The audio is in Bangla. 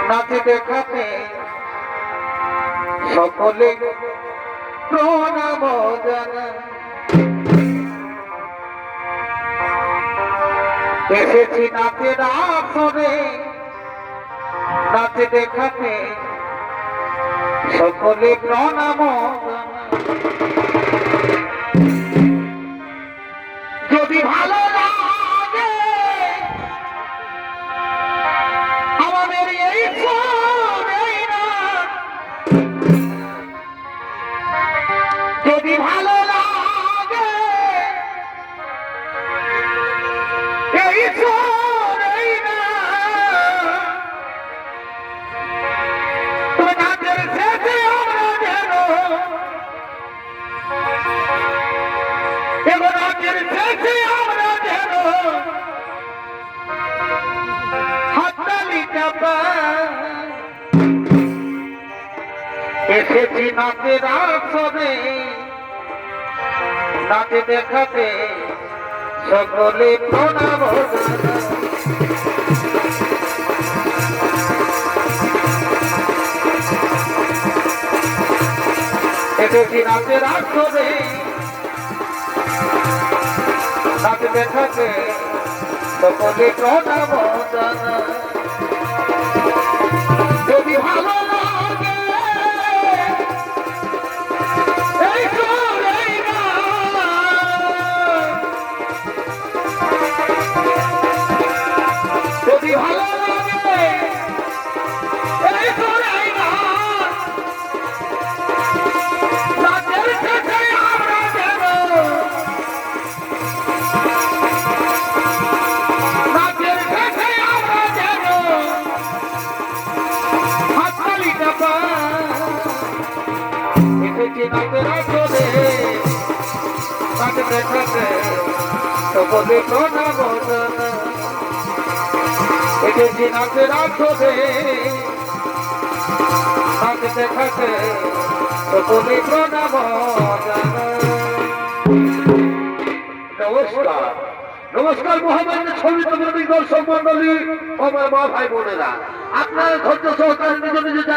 নাচে দেখাতে সকলে প্রণাম জানাই। এসেছি নাচের আসরে, নাচে দেখাতে সকলে প্রণাম জানাই। যদি ভালো লাগে আমাদের এই যদি ভালো লাগে এই নাচের শেষে আমরা যেন নাচের শেষে আমরা যেন হাততালি চাপাই। এসেছি নাচের আসরে, নাচে দেখাতে সকলে প্রণাম জানাই। এসেছি নাচের আসরে, নাচে দেখাতে সকলে প্রণাম জানাই। যদি ভালো লাগে যদি ভালো লাগে এই তোরাই না নাচের শেষে আমরা যেন নাচের শেষে আমরা যেন হাততালি চাপাই। এসেছি নাচের আসরে, নাচে দেখাতে সকলে প্রণাম জানাই। এসেছি নাচের আসরে, নাচে দেখাতে সকলে প্রণাম জানাই। নমস্কার নমস্কার মহামান্য সমিত দর্শক মন্ডলী, আমার মা ভাই বোনেরা, আপনারা ধৈর্য সহকারে নিজ নিজ